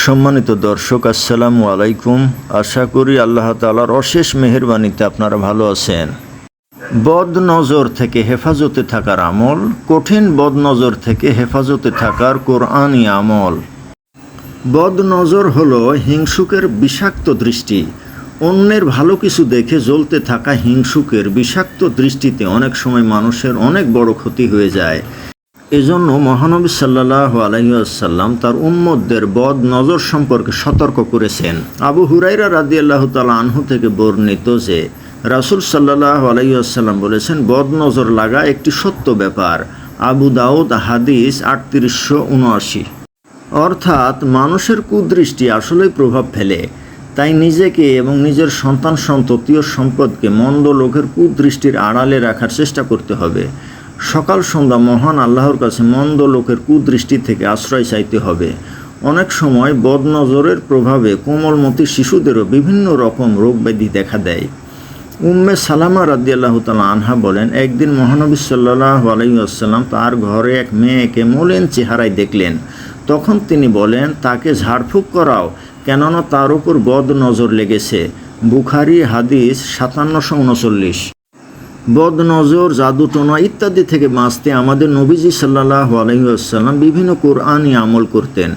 সম্মানিত দর্শক, আসসালামু আলাইকুম। আশা করি আল্লাহ তাআলার অশেষ মেহেরবানিতে আপনারা ভালো আছেন। বদনজর থেকে হেফাজতে থাকার আমল, কঠিন বদনজর থেকে হেফাজতে থাকার কোরআনী আমল। বদনজর হলো হিংসুকের বিষাক্ত দৃষ্টি। অন্যের ভালো কিছু দেখে জ্বলতে থাকা হিংসুকের বিষাক্ত দৃষ্টিতে অনেক সময় মানুষের অনেক বড় ক্ষতি হয়ে যায়। এজন্য মহানবী সাল্লাল্লাহু আলাইহি ওয়াসাল্লাম তার উম্মতদের বদ নজর সম্পর্কে সতর্ক করেছেন। আবু হুরায়রা রাদিয়াল্লাহু তাআলা আনহু থেকে বর্ণিত যে রাসূল সাল্লাল্লাহু আলাইহি ওয়াসাল্লাম বলেছেন, বদ নজর লাগা একটি সত্য ব্যাপার। আবু দাউদ হাদিস 3879। অর্থাৎ মানুষের কুদৃষ্টি আসলেই প্রভাব ফেলে। তাই নিজেকে এবং নিজের সন্তান সন্ততি ও সম্পদকে মন্দ লোকের কুদৃষ্টির আড়ালে রাখার চেষ্টা করতে হবে। সকাল সন্ধ্যা মহান আল্লাহর কাছে মন্দ লোকের কুদৃষ্টি থেকে আশ্রয় চাইতে হবে। অনেক সময় বদনজরের প্রভাবে কোমলমতি শিশুদেরও বিভিন্ন রকম রোগ ব্যাধি দেখা দেয়। উম্মে সালামা রাদিয়াল্লাহু তাআলা আনহা বলেন, একদিন মহানবী সাল্লাল্লাহু আলাইহি ওয়াসাল্লাম তার ঘরে এক মেয়েকে মলিন চেহারায় দেখলেন। তখন তিনি বলেন, তাকে ঝাড়ফুঁক করাও, কেননা তার উপর বদনজর লেগেছে। বুখারী হাদিস 5739। বদনজর, জাদুটোনা ইত্যাদি থেকে বাঁচতে আমাদের নবীজি সাল্লাল্লাহু আলাইহি ওয়াসাল্লাম বিভিন্ন কোরআনী আমল করতেন।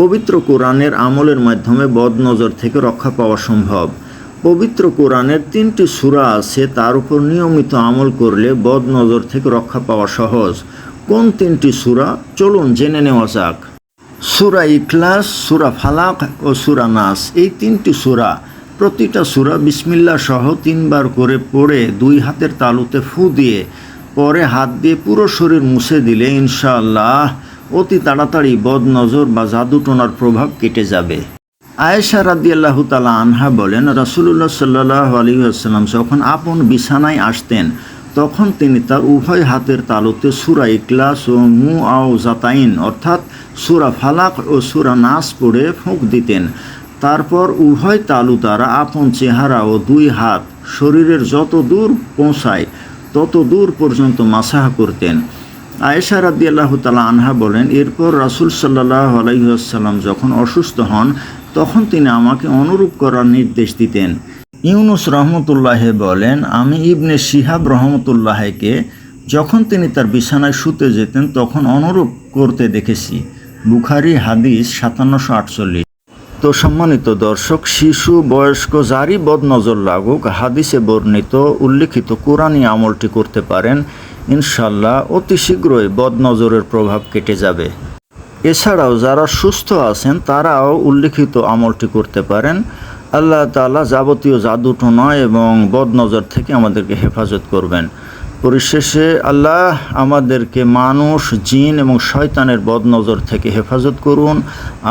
পবিত্র কোরআনের আমলের মাধ্যমে বদনজর থেকে রক্ষা পাওয়া সম্ভব। পবিত্র কোরআনের 3টি সূরা আছে, তার উপর নিয়মিত আমল করলে বদনজর থেকে রক্ষা পাওয়া সহজ। কোন 3টি সূরা? চলুন জেনে নেওয়া যাক। সূরা ইখলাস, সূরা ফালাক ও সূরা নাস। এই 3টি সূরা, প্রতিটা সূরা বিসমিল্লাহ সহ 3 বার করে পড়ে 2 হাতের তালুতে ফু দিয়ে পরে হাত দিয়ে পুরো শরীর মুছে দিলে ইনশাআল্লাহ অতি তাড়াতাড়ি বদনজর বা জাদুটোনার প্রভাব কেটে যাবে। আয়েশা রাদিয়াল্লাহু তাআলা আনহা বলেন, রাসূলুল্লাহ সাল্লাল্লাহু আলাইহি ওয়াসাল্লাম যখন আপন বিছানায় আসতেন তখন তিনি তার উভয় হাতের তালুতে সূরা ইখলাস ও মুআউযাতাইন অর্থাৎ সূরা ফালাক ও সূরা নাস পড়ে ফুঁক দিতেন। তারপর উভয় তালু দ্বারা আপন চেহারা ও 2 হাত শরীরের যত দূর পৌঁছায় তত দূর পর্যন্ত মাসাহ করতেন। আয়েশা রাদিয়াল্লাহু তাআলা আনহা বলেন, এরপর রাসূল সাল্লাল্লাহু আলাইহি ওয়াসাল্লাম যখন অসুস্থ হন তখন তিনি আমাকে অনুরূপ করার নির্দেশ দিতেন। ইউনুস রহমতুল্লাহ বলেন, আমি ইবনে শিহাব রহমতুল্লাহকে যখন তিনি তার বিছানায় শুতে যেতেন তখন অনুরূপ করতে দেখেছি। বুখারী হাদিস 5748। তো সম্মানিত দর্শক, শিশু, বয়স্ক যারই বদনজর লাগুক হাদিসে বর্ণিত উল্লিখিত কোরআনী আমলটি করতে পারেন। ইনশাল্লাহ অতি শীঘ্রই বদনজরের প্রভাব কেটে যাবে। এছাড়াও যারা সুস্থ আছেন তারাও উল্লিখিত আমলটি করতে পারেন। আল্লাহ তাআলা যাবতীয় জাদুটোনা এবং বদনজর থেকে আমাদেরকে হেফাজত করবেন। পরিশেষে আল্লাহ আমাদেরকে মানুষ, জিন এবং শয়তানের বদনজর থেকে হেফাজত করুন,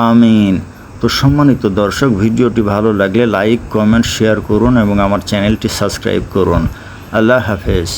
আমিন। তো সম্মানিত দর্শক, ভিডিওটি ভালো লাগলে লাইক, কমেন্ট, শেয়ার করুন এবং আমার চ্যানেলটি সাবস্ক্রাইব করুন। আল্লাহ হাফেজ।